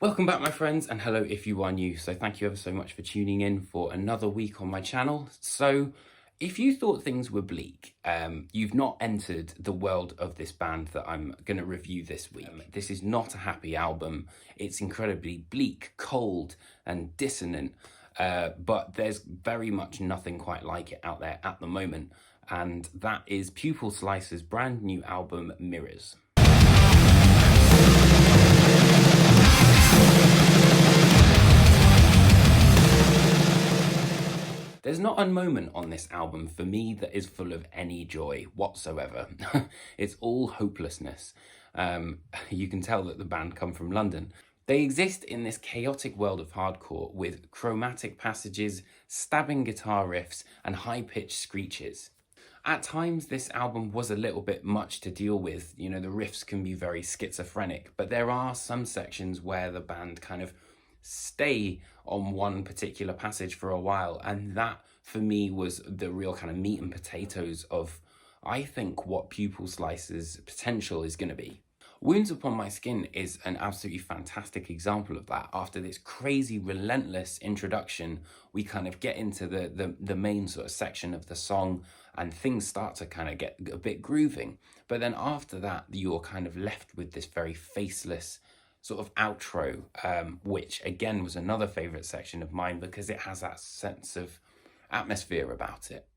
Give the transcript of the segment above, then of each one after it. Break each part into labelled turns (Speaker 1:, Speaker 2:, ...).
Speaker 1: Welcome back, my friends, and hello if you are new. So thank you ever so much for tuning in for another week on my channel. So if you thought things were bleak, you've not entered the world of this band that I'm going to review this week. This is not a happy album. It's incredibly bleak, cold, and dissonant. But there's very much nothing quite like it out there at the moment. And that is Pupil Slice's brand new album, Mirrors. There's not a moment on this album for me that is full of any joy whatsoever. It's all hopelessness. You can tell that the band come from London. They exist in this chaotic world of hardcore with chromatic passages, stabbing guitar riffs, and high-pitched screeches. At times, this album was a little bit much to deal with. You know, the riffs can be very schizophrenic, but there are some sections where the band kind of stay on one particular passage for a while, and that for me was the real kind of meat and potatoes of, I think, what Pupil Slice's potential is going to be. Wounds Upon My Skin is an absolutely fantastic example of that. After this crazy, relentless introduction, we kind of get into the main sort of section of the song, and things start to kind of get a bit grooving. But then after that, you're kind of left with this very faceless sort of outro, which again was another favourite section of mine because it has that sense of atmosphere about it.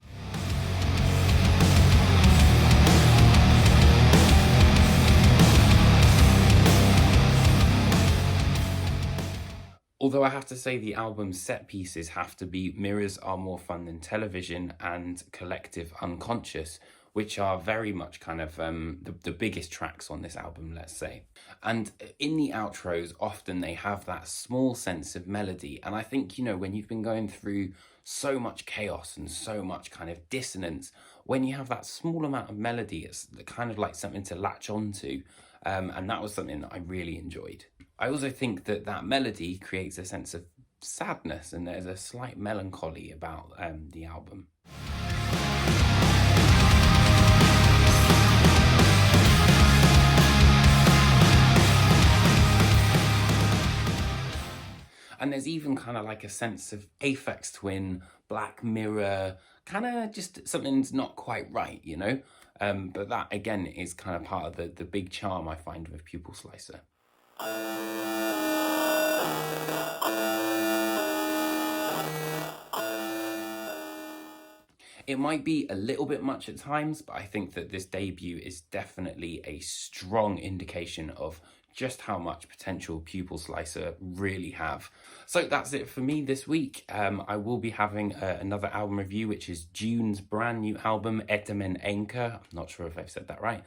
Speaker 1: Although I have to say the album's set pieces have to be Mirrors Are More Fun Than Television and Collective Unconscious, which are very much kind of the biggest tracks on this album, let's say. And in the outros, often they have that small sense of melody. And I think, you know, when you've been going through so much chaos and so much kind of dissonance, when you have that small amount of melody, it's kind of like something to latch onto. And that was something that I really enjoyed. I also think that that melody creates a sense of sadness, and there's a slight melancholy about the album. And there's even kind of like a sense of Aphex Twin, Black Mirror, kind of just something's not quite right, you know? But that, again, is kind of part of the big charm I find with Pupil Slicer. It might be a little bit much at times, but I think that this debut is definitely a strong indication of just how much potential Pupil Slicer really have. So that's it for me this week. I will be having another album review, which is June's brand new album, Etemen Enka. I'm not sure if I've said that right,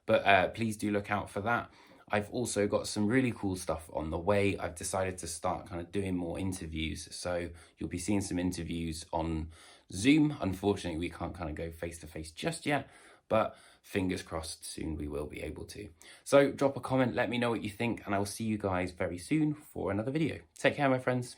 Speaker 1: but please do look out for that. I've also got some really cool stuff on the way. I've decided to start kind of doing more interviews. So you'll be seeing some interviews on Zoom. Unfortunately, we can't kind of go face to face just yet, but fingers crossed soon we will be able to. So drop a comment, let me know what you think, and I will see you guys very soon for another video. Take care, my friends.